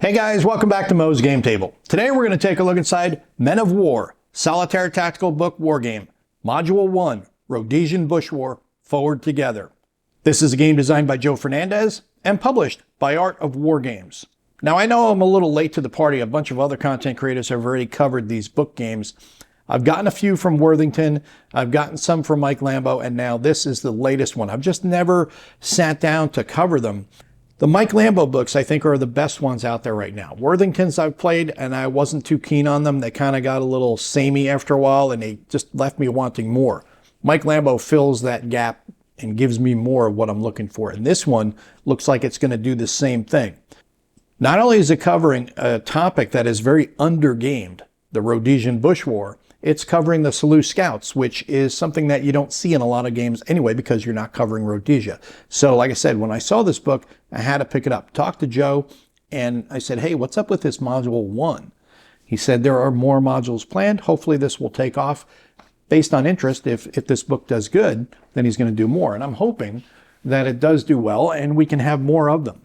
Hey guys, welcome back to Mo's Game Table. Today we're going to take a look inside Men of War, Solitaire Tactical Book Wargame, Module 1, Rhodesian Bush War, Forward Together. This is a game designed by Joe Fernandez and published by Art of Wargames. Now I know I'm a little late to the party. A bunch of other content creators have already covered these book games. I've gotten a few from Worthington, I've gotten some from Mike Lambo, and now this is the latest one. I've just never sat down to cover them. The Mike Lambo books, I think, are the best ones out there right now. Worthingtons I've played, and I wasn't too keen on them. They kind of got a little samey after a while, and they just left me wanting more. Mike Lambo fills that gap and gives me more of what I'm looking for. And this one looks like it's going to do the same thing. Not only is it covering a topic that is very undergamed, the Rhodesian Bush War, it's covering the Selous Scouts, which is something that you don't see in a lot of games anyway because you're not covering Rhodesia. So like I said, when I saw this book, I had to pick it up. Talked to Joe, and I said, hey, what's up with this Module 1? He said there are more modules planned. Hopefully this will take off based on interest. If this book does good, then he's going to do more. And I'm hoping that it does do well and we can have more of them.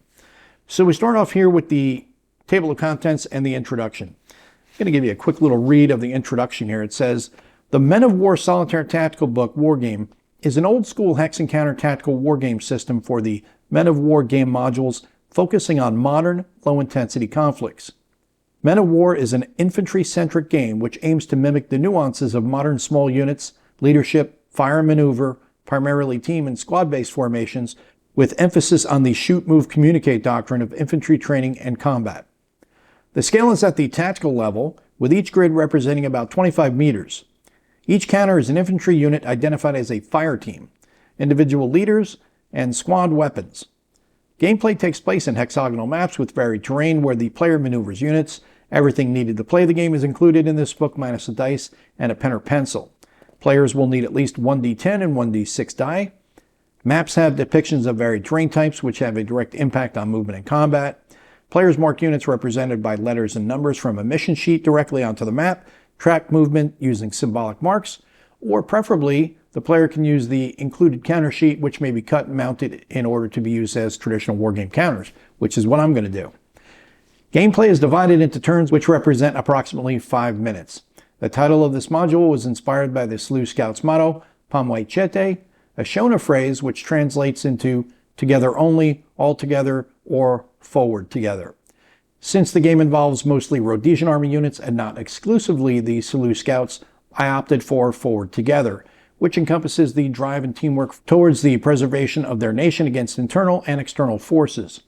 So we start off here with the table of contents and the introduction. I'm going to give you a quick little read of the introduction here. It says, the Men of War Solitaire Tactical Book Wargame is an old-school hex and counter tactical wargame system for the Men of War game modules focusing on modern, low-intensity conflicts. Men of War is an infantry-centric game which aims to mimic the nuances of modern small units, leadership, fire and maneuver, primarily team and squad-based formations, with emphasis on the shoot, move, communicate doctrine of infantry training and combat. The scale is at the tactical level, with each grid representing about 25 meters. Each counter is an infantry unit identified as a fire team, individual leaders, and squad weapons. Gameplay takes place in hexagonal maps with varied terrain where the player maneuvers units. Everything needed to play the game is included in this book minus a dice and a pen or pencil. Players will need at least 1d10 and 1d6 die. Maps have depictions of varied terrain types which have a direct impact on movement and combat. Players mark units represented by letters and numbers from a mission sheet directly onto the map, track movement using symbolic marks, or preferably the player can use the included counter sheet which may be cut and mounted in order to be used as traditional wargame counters, which is what I'm going to do. Gameplay is divided into turns which represent approximately 5 minutes. The title of this module was inspired by the Selous Scouts motto, Pamway Chete, a Shona phrase which translates into together only, all together, or forward together. Since the game involves mostly Rhodesian army units and not exclusively the Selous Scouts, I opted for forward together, which encompasses the drive and teamwork towards the preservation of their nation against internal and external forces.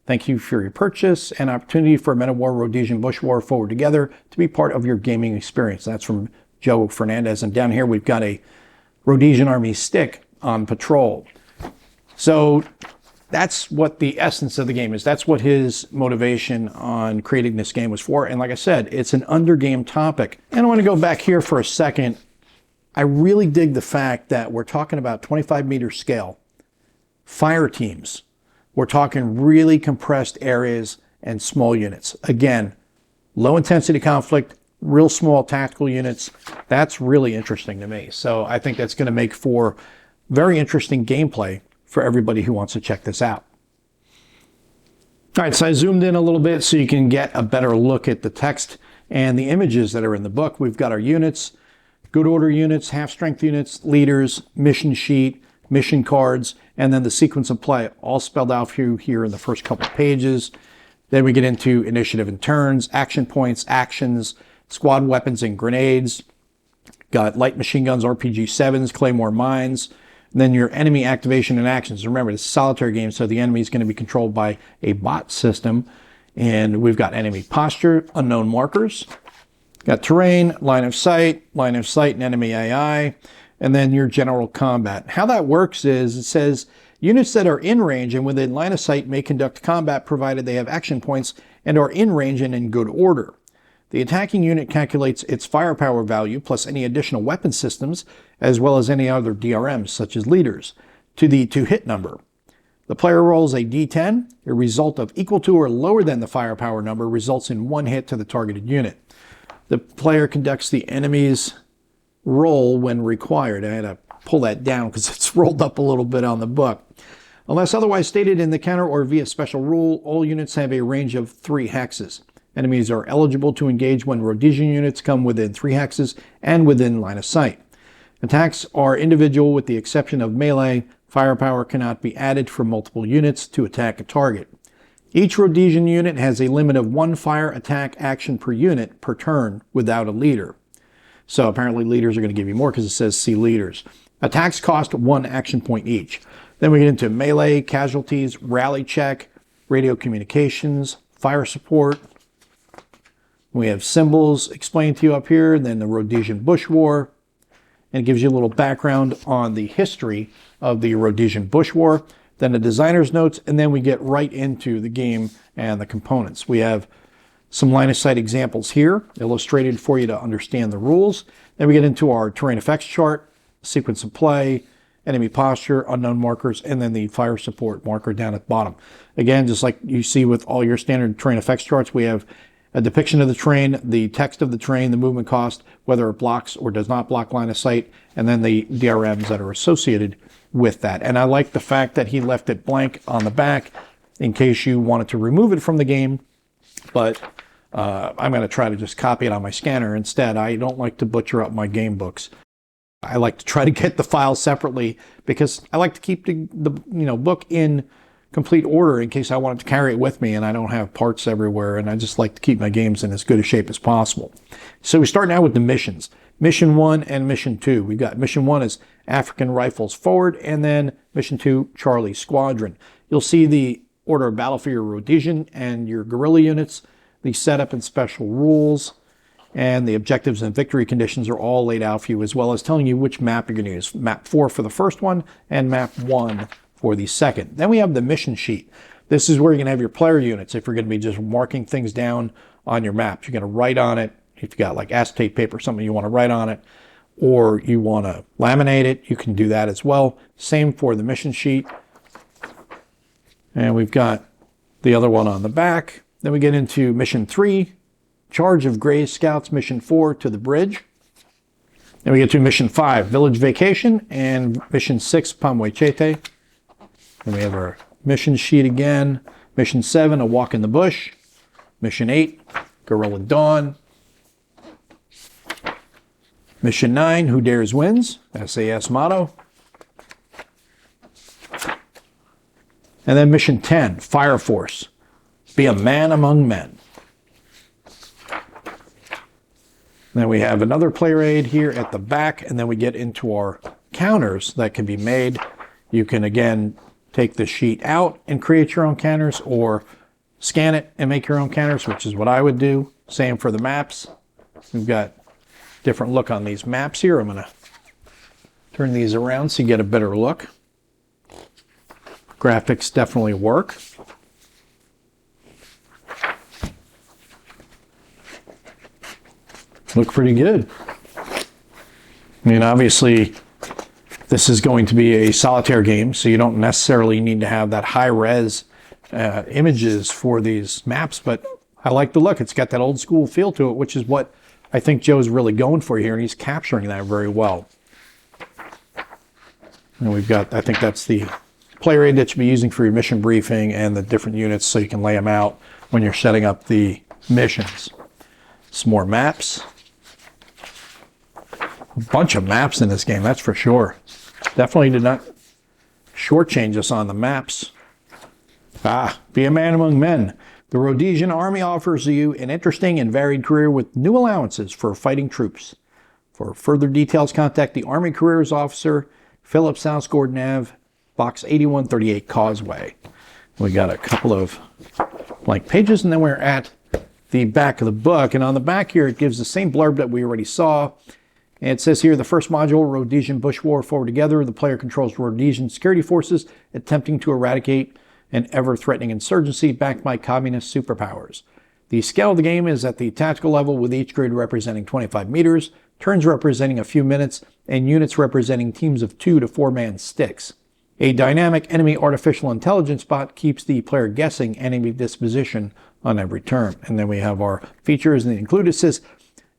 Thank you for your purchase and opportunity for Men of War Rhodesian Bush War Forward Together to be part of your gaming experience. That's from Joe Fernandez. And down here we've got a Rhodesian army stick on patrol. So that's what the essence of the game is. That's what his motivation on creating this game was for. And like I said, it's an undergame topic. And I want to go back here for a second. I really dig the fact that we're talking about 25-meter scale, fire teams. We're talking really compressed areas and small units. Again, low-intensity conflict, real small tactical units. That's really interesting to me. So I think that's going to make for very interesting gameplay for everybody who wants to check this out. All right, so I zoomed in a little bit so you can get a better look at the text and the images that are in the book. We've got our units, good order units, half-strength units, leaders, mission sheet, mission cards, and then the sequence of play all spelled out for you here in the first couple of pages. Then we get into initiative and turns, action points, actions, squad weapons and grenades. Got light machine guns, RPG-7s, claymore mines. And then your enemy activation and actions. Remember, it's a solitaire game, so the enemy is going to be controlled by a bot system. And we've got enemy posture, unknown markers. Got terrain, line of sight, and enemy AI. And then your general combat. How that works is, it says, units that are in range and within line of sight may conduct combat provided they have action points and are in range and in good order. The attacking unit calculates its firepower value plus any additional weapon systems, as well as any other DRMs, such as leaders, to the to-hit number. The player rolls a d10. A result of equal to or lower than the firepower number results in 1 hit to the targeted unit. The player conducts the enemy's roll when required. I had to pull that down because it's rolled up a little bit on the book. Unless otherwise stated in the counter or via special rule, all units have a range of 3 hexes. Enemies are eligible to engage when Rhodesian units come within 3 hexes and within line of sight. Attacks are individual with the exception of melee. Firepower cannot be added from multiple units to attack a target. Each Rhodesian unit has a limit of 1 fire attack action per unit per turn without a leader. So apparently leaders are going to give you more because it says see leaders. Attacks cost 1 action point each. Then we get into melee, casualties, rally check, radio communications, fire support. We have symbols explained to you up here, then the Rhodesian Bush War, and it gives you a little background on the history of the Rhodesian Bush War, then the designer's notes, and then we get right into the game and the components. We have some line of sight examples here, illustrated for you to understand the rules. Then we get into our terrain effects chart, sequence of play, enemy posture, unknown markers, and then the fire support marker down at the bottom. Again, just like you see with all your standard terrain effects charts, we have a depiction of the terrain, the text of the terrain, the movement cost, whether it blocks or does not block line of sight, and then the DRMs that are associated with that. And I like the fact that he left it blank on the back in case you wanted to remove it from the game, but I'm going to try to just copy it on my scanner instead. I don't like to butcher up my game books. I like to try to get the files separately because I like to keep the book in complete order in case I wanted to carry it with me and I don't have parts everywhere, and I just like to keep my games in as good a shape as possible. So we start now with the missions. Mission 1 and Mission 2. We've got Mission 1 is African Rifles Forward, and then Mission 2, Charlie Squadron. You'll see the order of battle for your Rhodesian and your guerrilla units, the setup and special rules, and the objectives and victory conditions are all laid out for you, as well as telling you which map you're going to use. Map 4 for the first one, and Map 1 for the second. Then we have the mission sheet. This is where you're going to have your player units if you're going to be just marking things down on your maps. You're going to write on it. If you got like acetate paper or something you want to write on it, or you want to laminate it, you can do that as well. Same for the mission sheet. And we've got the other one on the back. Then we get into Mission 3, Charge of Gray Scouts, Mission 4, To the Bridge. Then we get to Mission 5, Village Vacation, and Mission 6, Pamwechete. Then we have our mission sheet again. Mission 7, A Walk in the Bush. Mission 8, Guerrilla Dawn. Mission 9, Who Dares Wins, SAS motto. And then Mission 10, Fire Force, Be a Man Among Men. Then we have another player aid here at the back, and then we get into our counters that can be made. You can, again, take the sheet out and create your own counters, or scan it and make your own counters, which is what I would do. Same for the maps. We've got different look on these maps here. I'm going to turn these around so you get a better look. Graphics definitely work. Look pretty good. I mean, obviously, this is going to be a solitaire game, so you don't necessarily need to have that high-res images for these maps, but I like the look. It's got that old school feel to it, which is what I think Joe's really going for here, and he's capturing that very well. And we've got, I think that's the player aid that you'll be using for your mission briefing and the different units so you can lay them out when you're setting up the missions. Some more maps. A bunch of maps in this game, that's for sure. Definitely did not shortchange us on the maps. Be a man among men. The Rhodesian Army offers you an interesting and varied career with new allowances for fighting troops. For further details, contact the Army Careers Officer, Philip South Gordon Ave, Box 8138 Causeway. We got a couple of blank pages, and then we're at the back of the book. And on the back here, it gives the same blurb that we already saw. And it says here, the first module, Rhodesian Bush War Forward Together. The player controls Rhodesian security forces attempting to eradicate an ever-threatening insurgency backed by communist superpowers. The scale of the game is at the tactical level, with each grid representing 25 meters, turns representing a few minutes, and units representing teams of 2 to 4-man sticks. A dynamic enemy artificial intelligence bot keeps the player guessing enemy disposition on every turn. And then we have our features and included. It says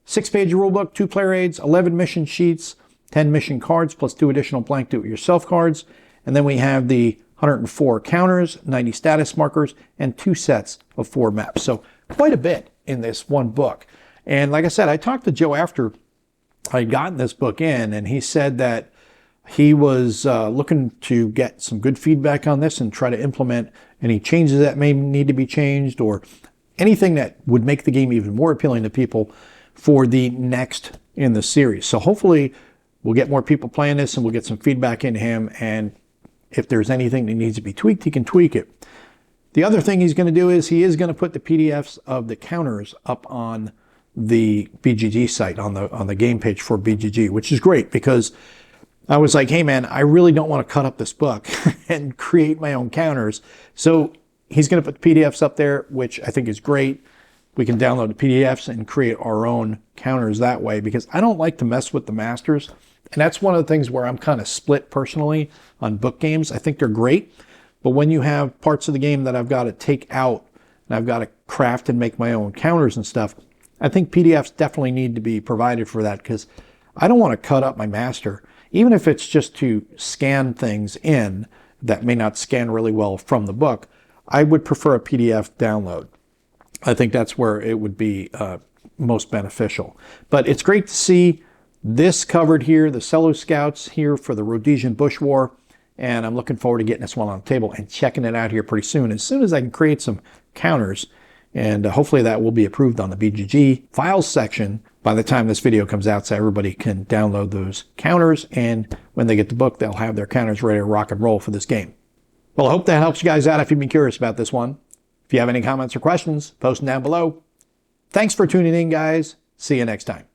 6-page rulebook, 2 player aids, 11 mission sheets, 10 mission cards, plus 2 additional blank do-it-yourself cards. And then we have the 104 counters, 90 status markers, and 2 sets of 4 maps. So quite a bit in this one book. And like I said, I talked to Joe after I'd gotten this book in, and he said that he was looking to get some good feedback on this and try to implement any changes that may need to be changed, or anything that would make the game even more appealing to people for the next in the series. So hopefully we'll get more people playing this and we'll get some feedback into him, and if there's anything that needs to be tweaked, he can tweak it. The other thing he's going to do is he is going to put the PDFs of the counters up on the BGG site, on the game page for BGG, which is great, because I was like, hey man, I really don't want to cut up this book and create my own counters. So he's going to put the PDFs up there, which I think is great. We can download the PDFs and create our own counters that way, because I don't like to mess with the masters. And that's one of the things where I'm kind of split personally on book games. I think they're great, but when you have parts of the game that I've got to take out and I've got to craft and make my own counters and stuff, I think PDFs definitely need to be provided for that, because I don't want to cut up my master, even if it's just to scan things in that may not scan really well from the book. I would prefer a PDF download. I think that's where it would be most beneficial. But it's great to see this covered here, the Cello Scouts here for the Rhodesian Bush War, and I'm looking forward to getting this one on the table and checking it out here pretty soon as I can create some counters, and hopefully that will be approved on the BGG files section by the time this video comes out, so everybody can download those counters, and when they get the book, they'll have their counters ready to rock and roll for this game. Well, I hope that helps you guys out if you've been curious about this one. If you have any comments or questions, post them down below. Thanks for tuning in, guys. See you next time.